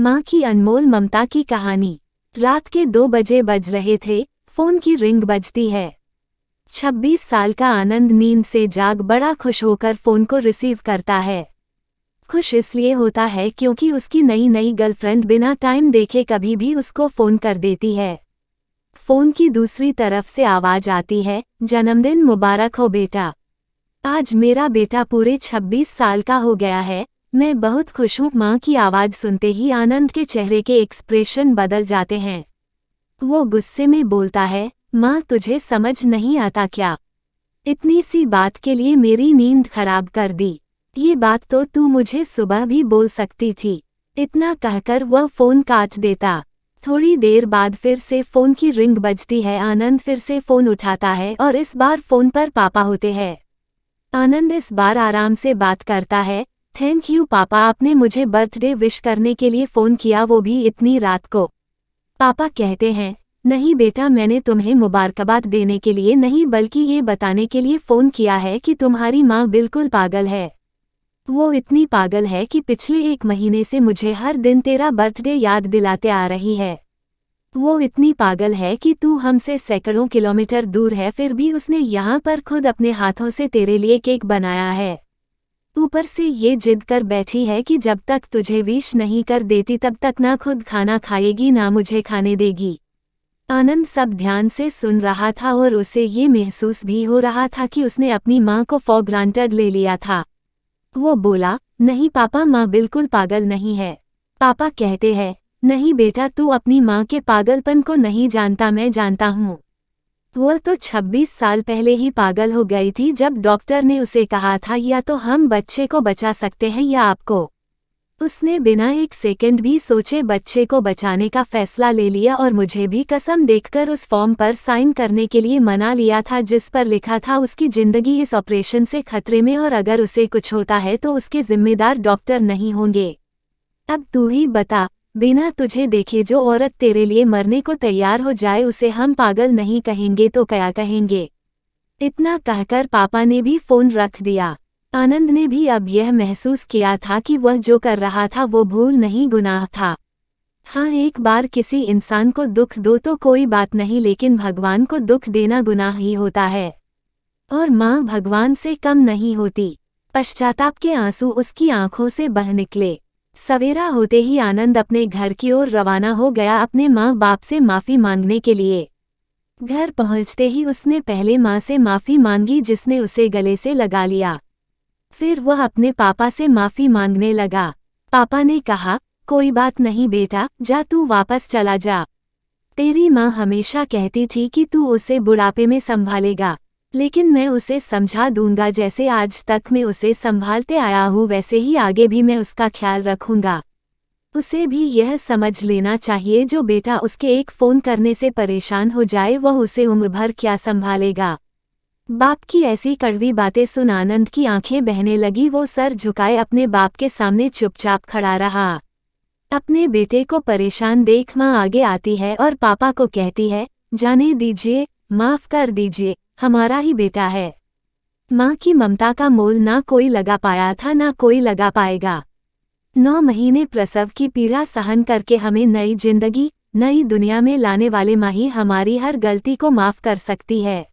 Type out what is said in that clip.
माँ की अनमोल ममता की कहानी। रात के 2 बजे बज रहे थे, फोन की रिंग बजती है। 26 साल का आनंद नींद से जाग बड़ा खुश होकर फोन को रिसीव करता है। खुश इसलिए होता है क्योंकि उसकी नई नई गर्लफ्रेंड बिना टाइम देखे कभी भी उसको फोन कर देती है। फोन की दूसरी तरफ से आवाज आती है, जन्मदिन मुबारक हो बेटा। आज मेरा बेटा पूरे 26 साल का हो गया है। मैं बहुत खुश हूँ। माँ की आवाज सुनते ही आनंद के चेहरे के एक्सप्रेशन बदल जाते हैं। वो गुस्से में बोलता है, माँ तुझे समझ नहीं आता क्या? इतनी सी बात के लिए मेरी नींद खराब कर दी। ये बात तो तू मुझे सुबह भी बोल सकती थी। इतना कहकर वह फोन काट देता। थोड़ी देर बाद फिर से फोन की रिंग बजती है। आनंद फिर से फोन उठाता है और इस बार फोन पर पापा होते हैं। आनंद इस बार आराम से बात करता है। थैंक यू पापा, आपने मुझे बर्थडे विश करने के लिए फ़ोन किया, वो भी इतनी रात को। पापा कहते हैं, नहीं बेटा, मैंने तुम्हें मुबारकबाद देने के लिए नहीं बल्कि ये बताने के लिए फ़ोन किया है कि तुम्हारी माँ बिल्कुल पागल है। वो इतनी पागल है कि पिछले 1 महीने से मुझे हर दिन तेरा बर्थडे याद दिलाते आ रही है। वो इतनी पागल है कि तू हमसे सैकड़ों किलोमीटर दूर है, फिर भी उसने यहाँ पर खुद अपने हाथों से तेरे लिए केक बनाया है। ऊपर से ये जिद कर बैठी है कि जब तक तुझे विश नहीं कर देती तब तक ना खुद खाना खाएगी ना मुझे खाने देगी। आनंद सब ध्यान से सुन रहा था और उसे ये महसूस भी हो रहा था कि उसने अपनी माँ को फॉर ग्रांटेड ले लिया था। वो बोला, नहीं पापा, माँ बिल्कुल पागल नहीं है। पापा कहते हैं, नहीं बेटा, तू अपनी माँ के पागलपन को नहीं जानता, मैं जानता हूँ। वो तो 26 साल पहले ही पागल हो गई थी जब डॉक्टर ने उसे कहा था या तो हम बच्चे को बचा सकते हैं या आपको। उसने बिना 1 सेकंड भी सोचे बच्चे को बचाने का फैसला ले लिया और मुझे भी कसम देखकर उस फॉर्म पर साइन करने के लिए मना लिया था जिस पर लिखा था उसकी जिंदगी इस ऑपरेशन से खतरे में और अगर उसे कुछ होता है तो उसके जिम्मेदार डॉक्टर नहीं होंगे। अब तू ही बता, बिना तुझे देखे जो औरत तेरे लिए मरने को तैयार हो जाए उसे हम पागल नहीं कहेंगे तो क्या कहेंगे? इतना कहकर पापा ने भी फोन रख दिया। आनंद ने भी अब यह महसूस किया था कि वह जो कर रहा था वो भूल नहीं, गुनाह था। हाँ, एक बार किसी इंसान को दुख दो तो कोई बात नहीं, लेकिन भगवान को दुख देना गुनाह ही होता है। और माँ भगवान से कम नहीं होती। पश्चाताप के आंसू उसकी आंखों से बह निकले। सवेरा होते ही आनंद अपने घर की ओर रवाना हो गया अपने माँ बाप से माफ़ी मांगने के लिए। घर पहुँचते ही उसने पहले माँ से माफ़ी मांगी जिसने उसे गले से लगा लिया। फिर वह अपने पापा से माफ़ी मांगने लगा। पापा ने कहा, कोई बात नहीं बेटा, जा तू वापस चला जा। तेरी माँ हमेशा कहती थी कि तू उसे बुढ़ापे में संभालेगा, लेकिन मैं उसे समझा दूंगा। जैसे आज तक मैं उसे संभालते आया हूँ वैसे ही आगे भी मैं उसका ख्याल रखूंगा। उसे भी यह समझ लेना चाहिए जो बेटा उसके एक फ़ोन करने से परेशान हो जाए वह उसे उम्र भर क्या संभालेगा। बाप की ऐसी कड़वी बातें सुन आनंद की आंखें बहने लगी। वो सर झुकाए अपने बाप के सामने चुपचाप खड़ा रहा। अपने बेटे को परेशान देख माँ आगे आती है और पापा को कहती है, जाने दीजिए, माफ़ कर दीजिए, हमारा ही बेटा है। माँ की ममता का मोल ना कोई लगा पाया था ना कोई लगा पाएगा। 9 महीने प्रसव की पीड़ा सहन करके हमें नई जिंदगी, नई दुनिया में लाने वाले माँ ही हमारी हर गलती को माफ़ कर सकती है।